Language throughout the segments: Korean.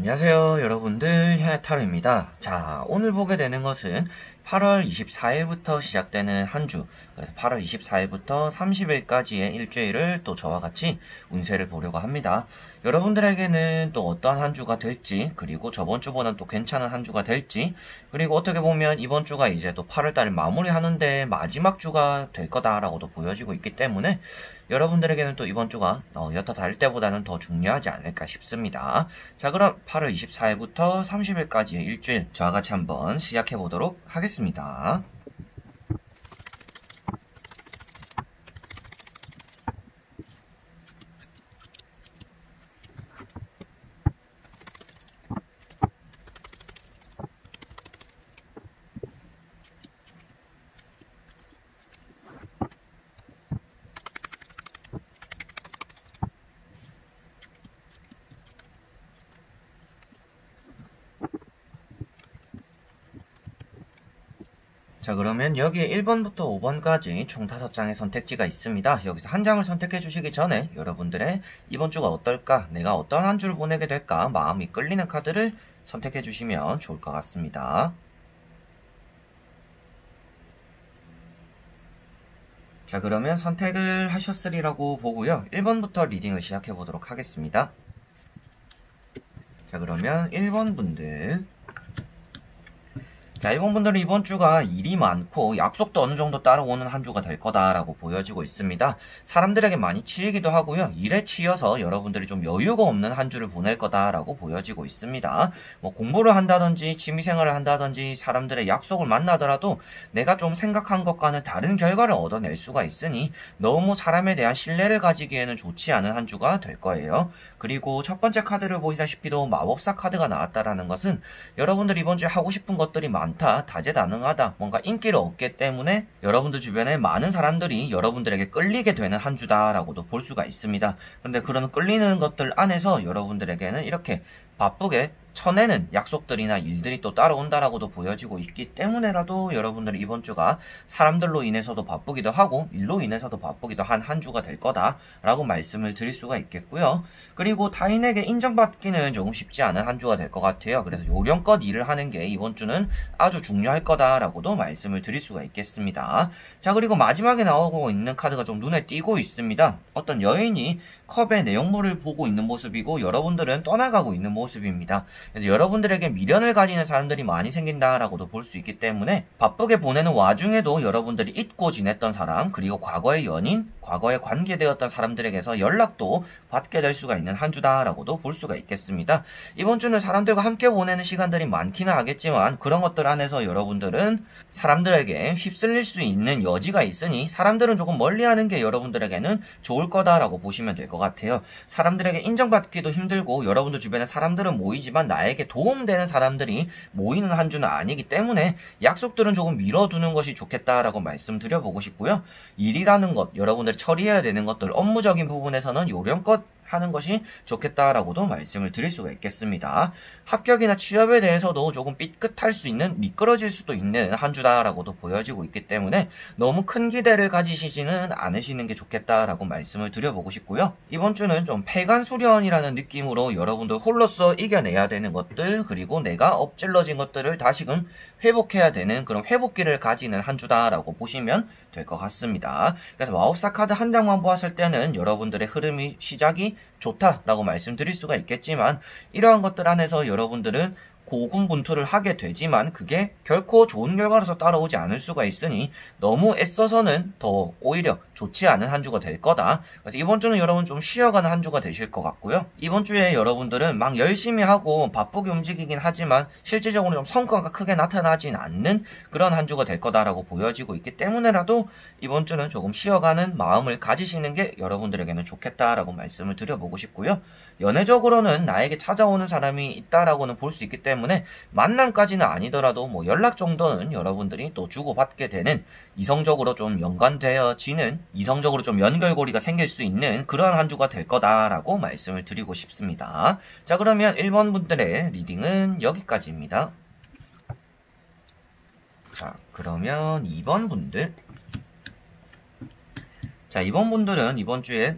안녕하세요 여러분들, 현해타로입니다. 자, 오늘 보게 되는 것은 8월 24일부터 시작되는 한 주, 그래서 8월 24일부터 30일까지의 일주일을 또 저와 같이 운세를 보려고 합니다. 여러분들에게는 또 어떠한 한 주가 될지, 그리고 저번 주보다는 또 괜찮은 한 주가 될지, 그리고 어떻게 보면 이번 주가 이제 또 8월달을 마무리하는데 마지막 주가 될 거다라고도 보여지고 있기 때문에 여러분들에게는 또 이번 주가 여타 다를 때보다는 더 중요하지 않을까 싶습니다. 자, 그럼 8월 24일부터 30일까지의 일주일 저와 같이 한번 시작해 보도록 하겠습니다. 자, 그러면 여기에 1번부터 5번까지 총 5장의 선택지가 있습니다. 여기서 한 장을 선택해 주시기 전에 여러분들의 이번 주가 어떨까, 내가 어떤 한 주를 보내게 될까 마음이 끌리는 카드를 선택해 주시면 좋을 것 같습니다. 자, 그러면 선택을 하셨으리라고 보고요. 1번부터 리딩을 시작해 보도록 하겠습니다. 자, 그러면 1번 분들, 자, 1번 분들은 이번 주가 일이 많고 약속도 어느 정도 따라오는 한 주가 될 거다라고 보여지고 있습니다. 사람들에게 많이 치이기도 하고요. 일에 치여서 여러분들이 좀 여유가 없는 한 주를 보낼 거다라고 보여지고 있습니다. 뭐 공부를 한다든지 취미생활을 한다든지 사람들의 약속을 만나더라도 내가 좀 생각한 것과는 다른 결과를 얻어낼 수가 있으니 너무 사람에 대한 신뢰를 가지기에는 좋지 않은 한 주가 될 거예요. 그리고 첫 번째 카드를 보시다시피도 마법사 카드가 나왔다라는 것은 여러분들이 이번 주에 하고 싶은 것들이 다재다능하다, 뭔가 인기를 얻기 때문에 여러분들 주변에 많은 사람들이 여러분들에게 끌리게 되는 한 주다라고도 볼 수가 있습니다. 그런데 그런 끌리는 것들 안에서 여러분들에게는 이렇게 바쁘게 쳐내는 약속들이나 일들이 또 따라온다라고도 보여지고 있기 때문에라도 여러분들은 이번 주가 사람들로 인해서도 바쁘기도 하고 일로 인해서도 바쁘기도 한 한 주가 될 거다라고 말씀을 드릴 수가 있겠고요. 그리고 타인에게 인정받기는 조금 쉽지 않은 한 주가 될 것 같아요. 그래서 요령껏 일을 하는 게 이번 주는 아주 중요할 거다라고도 말씀을 드릴 수가 있겠습니다. 자, 그리고 마지막에 나오고 있는 카드가 좀 눈에 띄고 있습니다. 어떤 여인이 컵의 내용물을 보고 있는 모습이고 여러분들은 떠나가고 있는 모습입니다. 그래서 여러분들에게 미련을 가지는 사람들이 많이 생긴다라고도 볼 수 있기 때문에 바쁘게 보내는 와중에도 여러분들이 잊고 지냈던 사람, 그리고 과거의 연인, 과거에 관계되었던 사람들에게서 연락도 받게 될 수가 있는 한 주다라고도 볼 수가 있겠습니다. 이번 주는 사람들과 함께 보내는 시간들이 많기는 하겠지만 그런 것들 안에서 여러분들은 사람들에게 휩쓸릴 수 있는 여지가 있으니 사람들은 조금 멀리하는 게 여러분들에게는 좋을 거다라고 보시면 될 것 같아요. 사람들에게 인정받기도 힘들고 여러분들 주변에 사람들은 모이지만 나에게 도움되는 사람들이 모이는 한 주는 아니기 때문에 약속들은 조금 미뤄두는 것이 좋겠다라고 말씀드려보고 싶고요. 일이라는 것, 여러분들이 처리해야 되는 것들, 업무적인 부분에서는 요령껏 하는 것이 좋겠다라고도 말씀을 드릴 수가 있겠습니다. 합격이나 취업에 대해서도 조금 삐끗할 수 있는, 미끄러질 수도 있는 한 주다라고도 보여지고 있기 때문에 너무 큰 기대를 가지시지는 않으시는 게 좋겠다라고 말씀을 드려보고 싶고요. 이번 주는 좀 폐간수련이라는 느낌으로 여러분들 홀로서 이겨내야 되는 것들, 그리고 내가 엎질러진 것들을 다시금 회복해야 되는 그런 회복기를 가지는 한 주다라고 보시면 될 것 같습니다. 그래서 마법사 카드 한 장만 보았을 때는 여러분들의 흐름이 시작이 좋다라고 말씀드릴 수가 있겠지만 이러한 것들 안에서 여러분들은 고군분투를 하게 되지만 그게 결코 좋은 결과로서 따라오지 않을 수가 있으니 너무 애써서는 더 오히려 좋지 않은 한 주가 될 거다. 그래서 이번 주는 여러분 좀 쉬어가는 한 주가 되실 것 같고요. 이번 주에 여러분들은 막 열심히 하고 바쁘게 움직이긴 하지만 실질적으로 좀 성과가 크게 나타나진 않는 그런 한 주가 될 거다라고 보여지고 있기 때문에라도 이번 주는 조금 쉬어가는 마음을 가지시는 게 여러분들에게는 좋겠다라고 말씀을 드려보고 싶고요. 연애적으로는 나에게 찾아오는 사람이 있다라고는 볼 수 있기 때문에 만남까지는 아니더라도 뭐 연락 정도는 여러분들이 또 주고받게 되는, 이성적으로 좀 연관되어지는, 이성적으로 좀 연결고리가 생길 수 있는 그런 한 주가 될 거다라고 말씀을 드리고 싶습니다. 자, 그러면 1번 분들의 리딩은 여기까지입니다. 자, 그러면 2번 분들, 자, 이번 분들은 이번 주에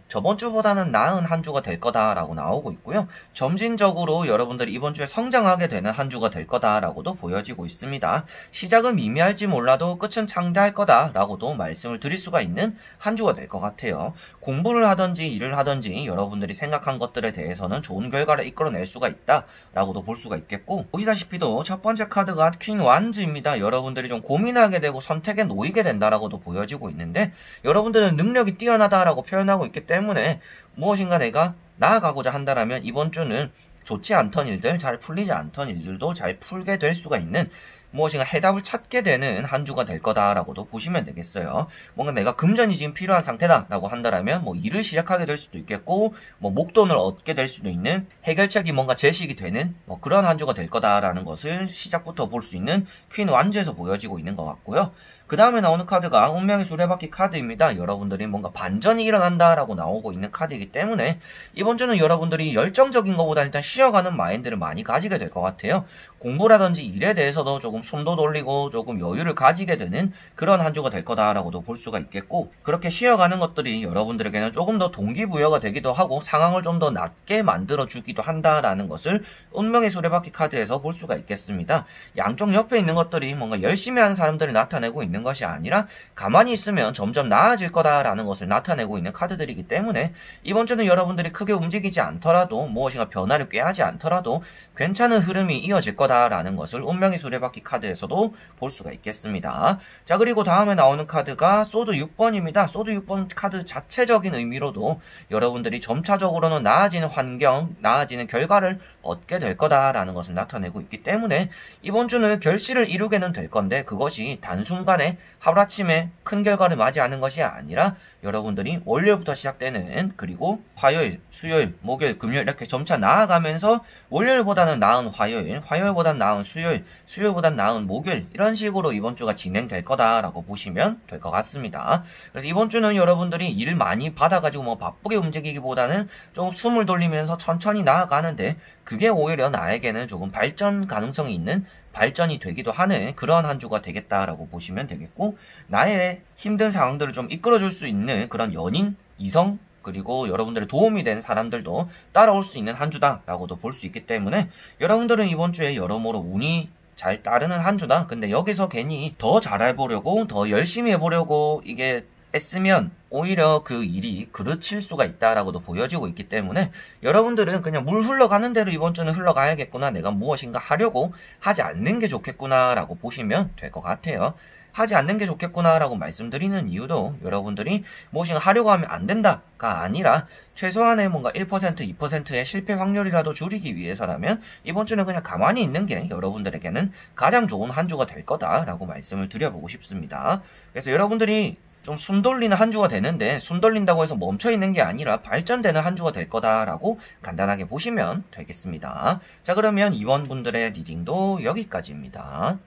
저번 주보다는 나은 한 주가 될 거다라고 나오고 있고요. 점진적으로 여러분들이 이번 주에 성장하게 되는 한 주가 될 거다라고도 보여지고 있습니다. 시작은 미미할지 몰라도 끝은 창대할 거다라고도 말씀을 드릴 수가 있는 한 주가 될 것 같아요. 공부를 하든지 일을 하든지 여러분들이 생각한 것들에 대해서는 좋은 결과를 이끌어낼 수가 있다라고도 볼 수가 있겠고, 보시다시피도 첫 번째 카드가 퀸 완즈입니다. 여러분들이 좀 고민하게 되고 선택에 놓이게 된다라고도 보여지고 있는데, 여러분들은 능력이 뛰어나다라고 표현하고 있기 때문에 무엇인가 내가 나아가고자 한다라면 이번 주는 좋지 않던 일들, 잘 풀리지 않던 일들도 잘 풀게 될 수가 있는, 무엇인가 해답을 찾게 되는 한 주가 될 거다라고도 보시면 되겠어요. 뭔가 내가 금전이 지금 필요한 상태다라고 한다라면 뭐 일을 시작하게 될 수도 있겠고, 뭐 목돈을 얻게 될 수도 있는, 해결책이 뭔가 제시가 되는 뭐 그런 한 주가 될 거다라는 것을 시작부터 볼 수 있는 퀸 완즈에서 보여지고 있는 것 같고요. 그 다음에 나오는 카드가 운명의 수레바퀴 카드입니다. 여러분들이 뭔가 반전이 일어난다라고 나오고 있는 카드이기 때문에 이번 주는 여러분들이 열정적인 것보다 일단 쉬어가는 마인드를 많이 가지게 될 것 같아요. 공부라든지 일에 대해서도 조금 숨도 돌리고 조금 여유를 가지게 되는 그런 한 주가 될 거다라고도 볼 수가 있겠고, 그렇게 쉬어가는 것들이 여러분들에게는 조금 더 동기부여가 되기도 하고 상황을 좀 더 낮게 만들어주기도 한다라는 것을 운명의 수레바퀴 카드에서 볼 수가 있겠습니다. 양쪽 옆에 있는 것들이 뭔가 열심히 하는 사람들을 나타내고 있는 것이 아니라 가만히 있으면 점점 나아질 거다라는 것을 나타내고 있는 카드들이기 때문에 이번 주는 여러분들이 크게 움직이지 않더라도, 무엇인가 변화를 꾀하지 않더라도 괜찮은 흐름이 이어질 거다라는 것을 운명의 수레바퀴 카드에서도 볼 수가 있겠습니다. 자, 그리고 다음에 나오는 카드가 소드 6번입니다. 소드 6번 카드 자체적인 의미로도 여러분들이 점차적으로는 나아지는 환경, 나아지는 결과를 얻게 될 거다라는 것을 나타내고 있기 때문에 이번 주는 결실을 이루게는 될 건데, 그것이 단순간에 하루아침에 큰 결과를 맞이하는 것이 아니라 여러분들이 월요일부터 시작되는, 그리고 화요일, 수요일, 목요일, 금요일 이렇게 점차 나아가면서 월요일보다는 나은 화요일, 화요일보다는 나은 수요일, 수요일보다는 나은 목요일, 이런 식으로 이번 주가 진행될 거다라고 보시면 될 것 같습니다. 그래서 이번 주는 여러분들이 일을 많이 받아가지고 뭐 바쁘게 움직이기보다는 조금 숨을 돌리면서 천천히 나아가는데, 그게 오히려 나에게는 조금 발전 가능성이 있는, 발전이 되기도 하는 그런 한 주가 되겠다라고 보시면 되겠고, 나의 힘든 상황들을 좀 이끌어줄 수 있는 그런 연인, 이성, 그리고 여러분들의 도움이 되는 사람들도 따라올 수 있는 한 주다라고도 볼 수 있기 때문에 여러분들은 이번 주에 여러모로 운이 잘 따르는 한 주다. 근데 여기서 괜히 더 잘해보려고, 더 열심히 해보려고 이게 애쓰면 오히려 그 일이 그르칠 수가 있다라고도 보여지고 있기 때문에 여러분들은 그냥 물 흘러가는 대로 이번 주는 흘러가야겠구나, 내가 무엇인가 하려고 하지 않는 게 좋겠구나 라고 보시면 될 것 같아요. 하지 않는 게 좋겠구나 라고 말씀드리는 이유도, 여러분들이 무엇인가 하려고 하면 안 된다가 아니라 최소한의 뭔가 1%, 2%의 실패 확률이라도 줄이기 위해서라면 이번 주는 그냥 가만히 있는 게 여러분들에게는 가장 좋은 한 주가 될 거다라고 말씀을 드려보고 싶습니다. 그래서 여러분들이 좀 숨 돌리는 한 주가 되는데, 숨 돌린다고 해서 멈춰있는 게 아니라 발전되는 한 주가 될 거다라고 간단하게 보시면 되겠습니다. 자, 그러면 이번 분들의 리딩도 여기까지입니다.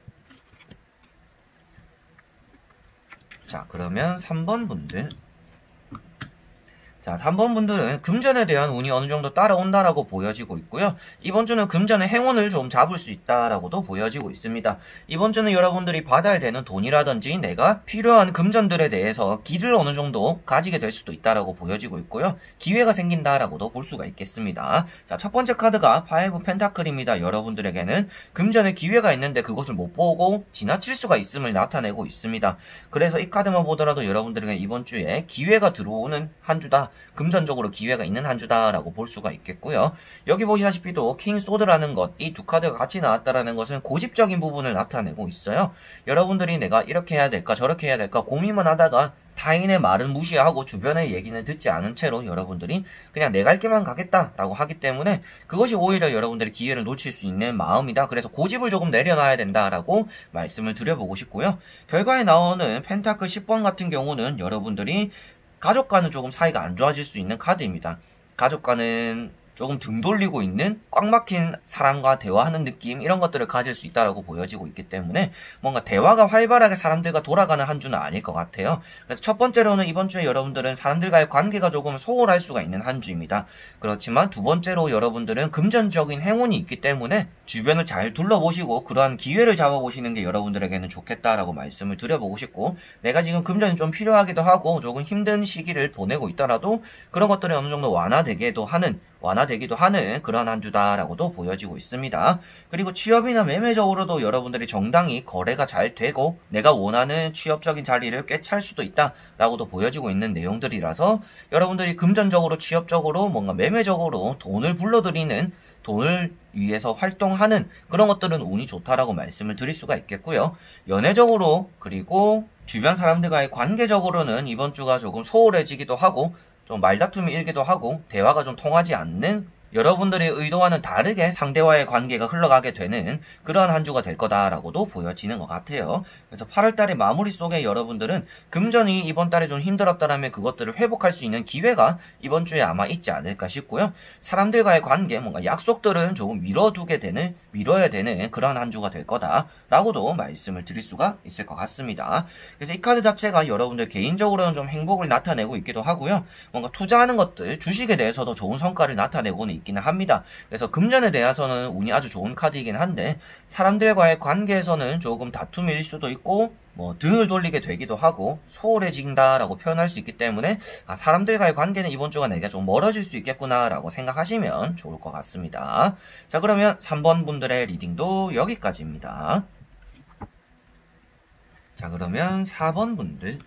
자, 그러면 3번 분들. 자, 3번 분들은 금전에 대한 운이 어느 정도 따라온다라고 보여지고 있고요. 이번 주는 금전의 행운을 좀 잡을 수 있다라고도 보여지고 있습니다. 이번 주는 여러분들이 받아야 되는 돈이라든지 내가 필요한 금전들에 대해서 길을 어느 정도 가지게 될 수도 있다라고 보여지고 있고요. 기회가 생긴다라고도 볼 수가 있겠습니다. 자, 첫 번째 카드가 5 펜타클입니다. 여러분들에게는 금전의 기회가 있는데 그것을 못 보고 지나칠 수가 있음을 나타내고 있습니다. 그래서 이 카드만 보더라도 여러분들에게 이번 주에 기회가 들어오는 한 주다, 금전적으로 기회가 있는 한 주다라고 볼 수가 있겠고요. 여기 보시다시피도 킹 소드라는 것, 이 두 카드가 같이 나왔다라는 것은 고집적인 부분을 나타내고 있어요. 여러분들이 내가 이렇게 해야 될까 저렇게 해야 될까 고민만 하다가 타인의 말은 무시하고 주변의 얘기는 듣지 않은 채로 여러분들이 그냥 내 갈 길만 가겠다라고 하기 때문에 그것이 오히려 여러분들의 기회를 놓칠 수 있는 마음이다. 그래서 고집을 조금 내려놔야 된다라고 말씀을 드려보고 싶고요. 결과에 나오는 펜타클 10번 같은 경우는 여러분들이 가족과는 조금 사이가 안 좋아질 수 있는 카드입니다. 가족과는 조금 등 돌리고 있는 꽉 막힌 사람과 대화하는 느낌 이런 것들을 가질 수 있다라고 보여지고 있기 때문에 뭔가 대화가 활발하게 사람들과 돌아가는 한 주는 아닐 것 같아요. 그래서 첫 번째로는 이번 주에 여러분들은 사람들과의 관계가 조금 소홀할 수가 있는 한 주입니다. 그렇지만 두 번째로 여러분들은 금전적인 행운이 있기 때문에 주변을 잘 둘러보시고 그러한 기회를 잡아보시는 게 여러분들에게는 좋겠다라고 말씀을 드려보고 싶고, 내가 지금 금전이 좀 필요하기도 하고 조금 힘든 시기를 보내고 있더라도 그런 것들이 어느 정도 완화되기도 하는 그런 한 주다라고도 보여지고 있습니다. 그리고 취업이나 매매적으로도 여러분들이 정당히 거래가 잘 되고 내가 원하는 취업적인 자리를 꿰찰 수도 있다라고도 보여지고 있는 내용들이라서 여러분들이 금전적으로, 취업적으로, 뭔가 매매적으로 돈을 위해서 활동하는 그런 것들은 운이 좋다라고 말씀을 드릴 수가 있겠고요. 연애적으로 그리고 주변 사람들과의 관계적으로는 이번 주가 조금 소홀해지기도 하고 좀 말다툼이 일기도 하고 대화가 좀 통하지 않는, 여러분들의 의도와는 다르게 상대와의 관계가 흘러가게 되는 그러한 한 주가 될 거다라고도 보여지는 것 같아요. 그래서 8월달의 마무리 속에 여러분들은 금전이 이번 달에 좀 힘들었다라면 그것들을 회복할 수 있는 기회가 이번 주에 아마 있지 않을까 싶고요. 사람들과의 관계, 뭔가 약속들은 조금 미뤄야 되는 그러한 한 주가 될 거다라고도 말씀을 드릴 수가 있을 것 같습니다. 그래서 이 카드 자체가 여러분들 개인적으로는 좀 행복을 나타내고 있기도 하고요. 뭔가 투자하는 것들, 주식에 대해서도 좋은 성과를 나타내고는 있기는 합니다. 그래서 금전에 대해서는 운이 아주 좋은 카드이긴 한데 사람들과의 관계에서는 조금 다툼일 수도 있고 등을 돌리게 되기도 하고 소홀해진다라고 표현할 수 있기 때문에 사람들과의 관계는 이번 주가 내가 좀 멀어질 수 있겠구나 라고 생각하시면 좋을 것 같습니다. 자, 그러면 3번 분들의 리딩도 여기까지입니다. 자, 그러면 4번 분들.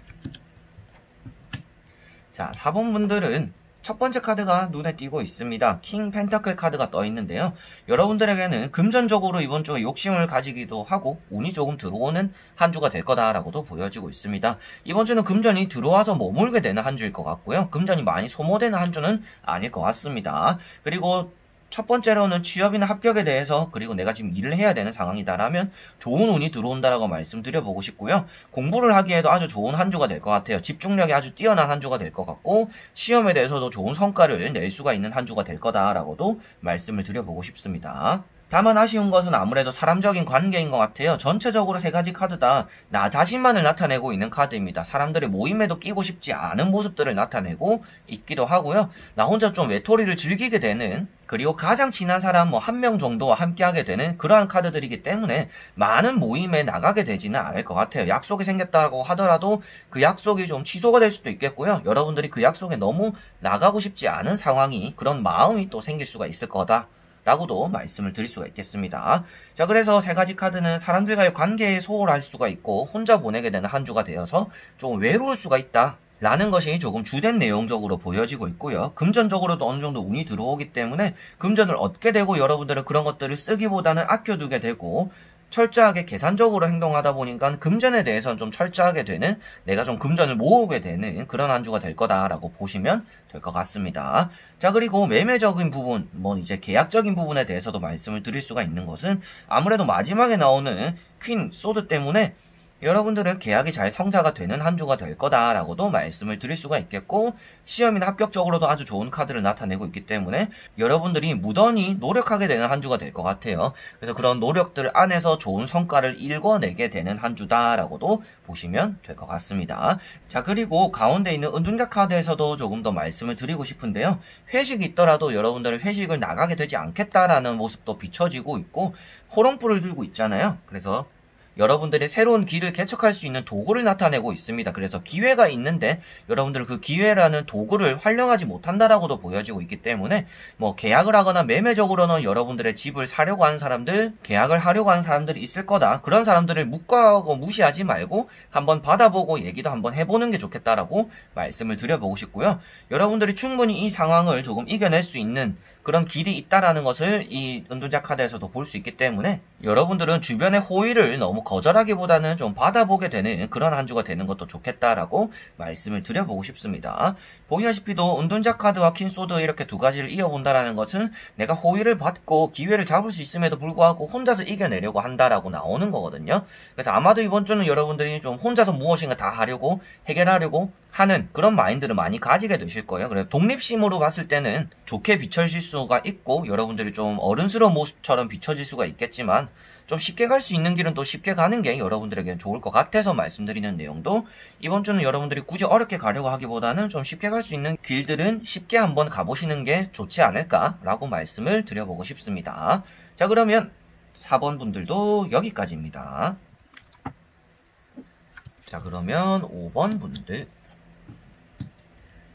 자, 4번 분들은 첫 번째 카드가 눈에 띄고 있습니다. 킹 펜타클 카드가 떠 있는데요. 여러분들에게는 금전적으로 이번 주에 욕심을 가지기도 하고 운이 조금 들어오는 한 주가 될 거다라고도 보여지고 있습니다. 이번 주는 금전이 들어와서 머물게 되는 한 주일 것 같고요. 금전이 많이 소모되는 한 주는 아닐 것 같습니다. 그리고 첫 번째로는 취업이나 합격에 대해서, 그리고 내가 지금 일을 해야 되는 상황이다라면 좋은 운이 들어온다라고 말씀드려보고 싶고요. 공부를 하기에도 아주 좋은 한 주가 될 것 같아요. 집중력이 아주 뛰어난 한 주가 될 것 같고 시험에 대해서도 좋은 성과를 낼 수가 있는 한 주가 될 거다라고도 말씀을 드려보고 싶습니다. 다만 아쉬운 것은 아무래도 사람적인 관계인 것 같아요. 전체적으로 세 가지 카드 다 나 자신만을 나타내고 있는 카드입니다. 사람들의 모임에도 끼고 싶지 않은 모습들을 나타내고 있기도 하고요. 나 혼자 좀 외톨이를 즐기게 되는, 그리고 가장 친한 사람 한 명 정도와 함께하게 되는 그러한 카드들이기 때문에 많은 모임에 나가게 되지는 않을 것 같아요. 약속이 생겼다고 하더라도 그 약속이 좀 취소가 될 수도 있겠고요. 여러분들이 그 약속에 너무 나가고 싶지 않은 상황이, 그런 마음이 또 생길 수가 있을 거다 라고도 말씀을 드릴 수가 있겠습니다. 자, 그래서 세 가지 카드는 사람들과의 관계에 소홀할 수가 있고 혼자 보내게 되는 한 주가 되어서 조금 외로울 수가 있다 라는 것이 조금 주된 내용적으로 보여지고 있고요. 금전적으로도 어느 정도 운이 들어오기 때문에 금전을 얻게 되고 여러분들은 그런 것들을 쓰기보다는 아껴두게 되고 철저하게 계산적으로 행동하다 보니까 금전에 대해서는 좀 철저하게 되는, 내가 좀 금전을 모으게 되는 그런 한 주가 될 거다라고 보시면 될 것 같습니다. 자, 그리고 매매적인 부분, 이제 계약적인 부분에 대해서도 말씀을 드릴 수가 있는 것은 아무래도 마지막에 나오는 퀸 소드 때문에 여러분들은 계약이 잘 성사가 되는 한 주가 될 거다라고도 말씀을 드릴 수가 있겠고, 시험이나 합격적으로도 아주 좋은 카드를 나타내고 있기 때문에 여러분들이 무던히 노력하게 되는 한 주가 될 것 같아요. 그래서 그런 노력들 안에서 좋은 성과를 일궈내게 되는 한 주다라고도 보시면 될 것 같습니다. 자, 그리고 가운데 있는 은둔자 카드에서도 조금 더 말씀을 드리고 싶은데요. 회식이 있더라도 여러분들은 회식을 나가게 되지 않겠다라는 모습도 비춰지고 있고 호롱불을 들고 있잖아요. 그래서 여러분들이 새로운 길을 개척할 수 있는 도구를 나타내고 있습니다. 그래서 기회가 있는데 여러분들 그 기회라는 도구를 활용하지 못한다라고도 보여지고 있기 때문에 계약을 하거나 매매적으로는 여러분들의 집을 사려고 하는 사람들, 계약을 하려고 하는 사람들이 있을 거다. 그런 사람들을 묵과하고 무시하지 말고 한번 받아보고 얘기도 한번 해보는 게 좋겠다라고 말씀을 드려보고 싶고요. 여러분들이 충분히 이 상황을 조금 이겨낼 수 있는 그런 길이 있다라는 것을 이 은둔자 카드에서도 볼 수 있기 때문에 여러분들은 주변의 호의를 너무 거절하기보다는 좀 받아보게 되는 그런 한 주가 되는 것도 좋겠다라고 말씀을 드려보고 싶습니다. 보시다시피도 은둔자 카드와 퀸소드 이렇게 두 가지를 이어본다라는 것은 내가 호의를 받고 기회를 잡을 수 있음에도 불구하고 혼자서 이겨내려고 한다라고 나오는 거거든요. 그래서 아마도 이번 주는 여러분들이 좀 혼자서 무엇인가 다 하려고 해결하려고 하는 그런 마인드를 많이 가지게 되실 거예요. 그래서 독립심으로 봤을 때는 좋게 비춰질 수 수가 있고 여러분들이 좀 어른스러운 모습처럼 비춰질 수가 있겠지만 좀 쉽게 갈 수 있는 길은 또 쉽게 가는 게 여러분들에게는 좋을 것 같아서 말씀드리는 내용도 이번 주는 여러분들이 굳이 어렵게 가려고 하기보다는 좀 쉽게 갈 수 있는 길들은 쉽게 한번 가보시는 게 좋지 않을까라고 말씀을 드려보고 싶습니다. 자, 그러면 4번 분들도 여기까지입니다. 자, 그러면 5번 분들.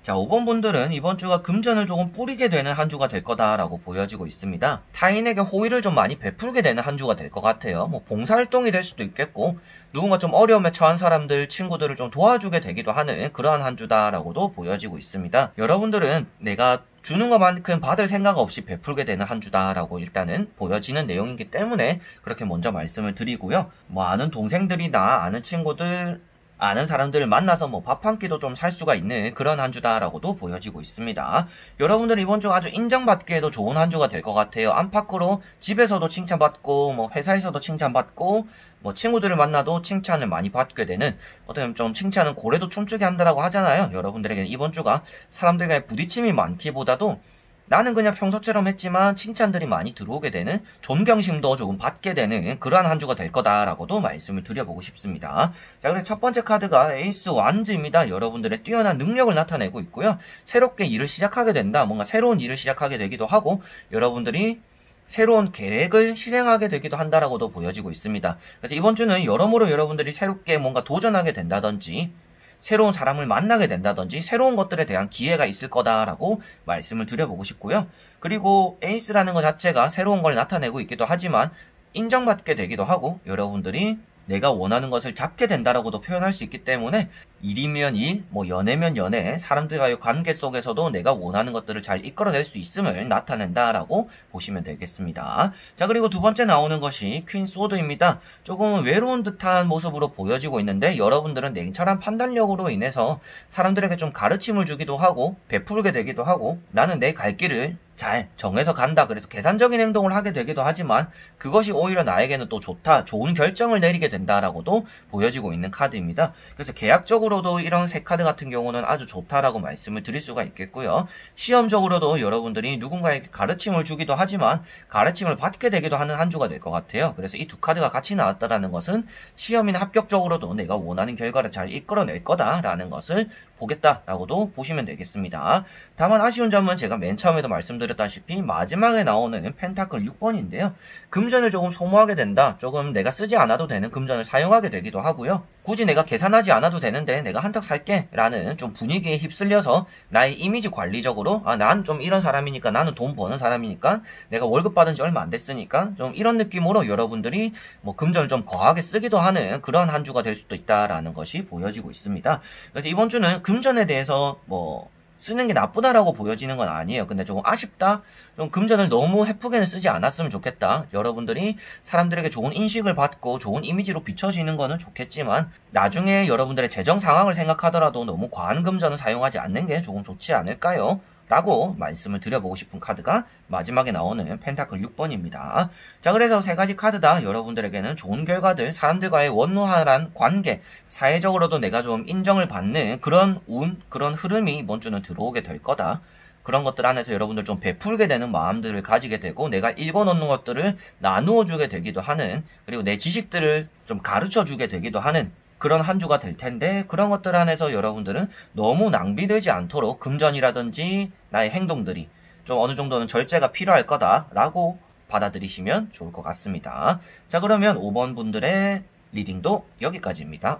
자, 5번 분들은 이번 주가 금전을 조금 뿌리게 되는 한 주가 될 거다라고 보여지고 있습니다. 타인에게 호의를 좀 많이 베풀게 되는 한 주가 될 것 같아요. 뭐 봉사활동이 될 수도 있겠고 누군가 좀 어려움에 처한 사람들, 친구들을 좀 도와주게 되기도 하는 그러한 한 주다라고도 보여지고 있습니다. 여러분들은 내가 주는 것만큼 받을 생각 없이 베풀게 되는 한 주다라고 일단은 보여지는 내용이기 때문에 그렇게 먼저 말씀을 드리고요. 뭐 아는 동생들이나 아는 친구들, 아는 사람들을 만나서 뭐 밥 한 끼도 좀 살 수가 있는 그런 한 주다라고도 보여지고 있습니다. 여러분들 이번 주 아주 인정받기에도 좋은 한 주가 될 것 같아요. 안팎으로 집에서도 칭찬받고 뭐 회사에서도 칭찬받고 뭐 친구들을 만나도 칭찬을 많이 받게 되는, 어떻게 보면 좀 칭찬은 고래도 춤추게 한다라고 하잖아요. 여러분들에게는 이번 주가 사람들과의 부딪힘이 많기보다도 나는 그냥 평소처럼 했지만 칭찬들이 많이 들어오게 되는, 존경심도 조금 받게 되는 그러한 한 주가 될 거다라고도 말씀을 드려보고 싶습니다. 자, 그래서 첫 번째 카드가 에이스 완즈입니다. 여러분들의 뛰어난 능력을 나타내고 있고요. 새롭게 일을 시작하게 된다. 뭔가 새로운 일을 시작하게 되기도 하고 여러분들이 새로운 계획을 실행하게 되기도 한다라고도 보여지고 있습니다. 그래서 이번 주는 여러모로 여러분들이 새롭게 뭔가 도전하게 된다든지 새로운 사람을 만나게 된다든지 새로운 것들에 대한 기회가 있을 거다라고 말씀을 드려보고 싶고요. 그리고 에이스라는 것 자체가 새로운 걸 나타내고 있기도 하지만 인정받게 되기도 하고 여러분들이 내가 원하는 것을 잡게 된다라고도 표현할 수 있기 때문에 일이면 일, 뭐 연애면 연애, 사람들과의 관계 속에서도 내가 원하는 것들을 잘 이끌어낼 수 있음을 나타낸다라고 보시면 되겠습니다. 자, 그리고 두 번째 나오는 것이 퀸 소드입니다. 조금 외로운 듯한 모습으로 보여지고 있는데 여러분들은 냉철한 판단력으로 인해서 사람들에게 좀 가르침을 주기도 하고 베풀게 되기도 하고 나는 내 갈 길을 잘 정해서 간다. 그래서 계산적인 행동을 하게 되기도 하지만 그것이 오히려 나에게는 또 좋다. 좋은 결정을 내리게 된다라고도 보여지고 있는 카드입니다. 그래서 계약적으로도 이런 세 카드 같은 경우는 아주 좋다라고 말씀을 드릴 수가 있겠고요. 시험적으로도 여러분들이 누군가에게 가르침을 주기도 하지만 가르침을 받게 되기도 하는 한 주가 될 것 같아요. 그래서 이 두 카드가 같이 나왔다라는 것은 시험이나 합격적으로도 내가 원하는 결과를 잘 이끌어낼 거다라는 것을 보겠다라고도 보시면 되겠습니다. 다만 아쉬운 점은 제가 맨 처음에도 말씀드렸다시피 마지막에 나오는 펜타클 6번인데요. 금전을 조금 소모하게 된다. 조금 내가 쓰지 않아도 되는 금전을 사용하게 되기도 하고요. 굳이 내가 계산하지 않아도 되는데 내가 한턱 살게 라는 좀 분위기에 휩쓸려서 나의 이미지 관리적으로 난 좀 이런 사람이니까, 나는 돈 버는 사람이니까, 내가 월급 받은 지 얼마 안 됐으니까 좀 이런 느낌으로 여러분들이 뭐 금전을 좀 거하게 쓰기도 하는 그런 한 주가 될 수도 있다라는 것이 보여지고 있습니다. 그래서 이번 주는 금전에 대해서 뭐 쓰는 게 나쁘다라고 보여지는 건 아니에요. 근데 조금 아쉽다? 좀 금전을 너무 헤프게는 쓰지 않았으면 좋겠다. 여러분들이 사람들에게 좋은 인식을 받고 좋은 이미지로 비춰지는 거는 좋겠지만 나중에 여러분들의 재정 상황을 생각하더라도 너무 과한 금전을 사용하지 않는 게 조금 좋지 않을까요? 라고 말씀을 드려보고 싶은 카드가 마지막에 나오는 펜타클 6번입니다. 자, 그래서 세 가지 카드 다 여러분들에게는 좋은 결과들, 사람들과의 원활한 관계, 사회적으로도 내가 좀 인정을 받는 그런 운, 그런 흐름이 이번 주는 들어오게 될 거다. 그런 것들 안에서 여러분들 좀 베풀게 되는 마음들을 가지게 되고 내가 읽어놓는 것들을 나누어 주게 되기도 하는, 그리고 내 지식들을 좀 가르쳐 주게 되기도 하는 그런 한 주가 될 텐데, 그런 것들 안에서 여러분들은 너무 낭비되지 않도록 금전이라든지 나의 행동들이 좀 어느 정도는 절제가 필요할 거다라고 받아들이시면 좋을 것 같습니다. 자, 그러면 5번 분들의 리딩도 여기까지입니다.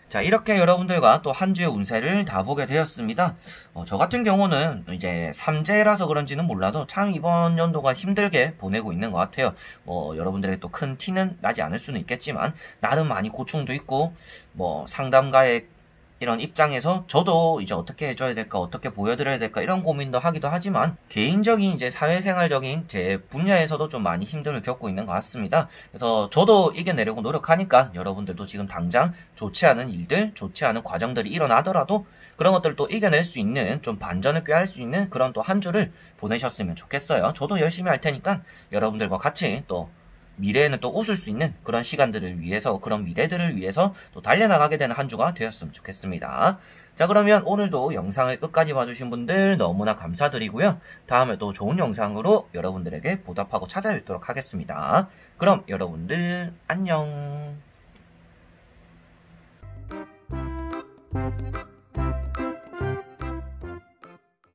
자, 이렇게 여러분들과 또 한 주의 운세를 다 보게 되었습니다. 저 같은 경우는 이제 3재라서 그런지는 몰라도 참 이번 연도가 힘들게 보내고 있는 것 같아요. 뭐 여러분들에게 또 큰 티는 나지 않을 수는 있겠지만 나름 많이 고충도 있고, 뭐 상담가의 이런 입장에서 저도 이제 어떻게 해줘야 될까, 어떻게 보여드려야 될까 이런 고민도 하기도 하지만 개인적인 이제 사회생활적인 제 분야에서도 좀 많이 힘듦을 겪고 있는 것 같습니다. 그래서 저도 이겨내려고 노력하니까 여러분들도 지금 당장 좋지 않은 일들, 좋지 않은 과정들이 일어나더라도 그런 것들을 또 이겨낼 수 있는, 좀 반전을 꾀할 수 있는 그런 또 한 주를 보내셨으면 좋겠어요. 저도 열심히 할 테니까 여러분들과 같이 또 미래에는 또 웃을 수 있는 그런 시간들을 위해서, 그런 미래들을 위해서 또 달려나가게 되는 한 주가 되었으면 좋겠습니다. 자, 그러면 오늘도 영상을 끝까지 봐주신 분들 너무나 감사드리고요. 다음에 또 좋은 영상으로 여러분들에게 보답하고 찾아뵙도록 하겠습니다. 그럼 여러분들 안녕.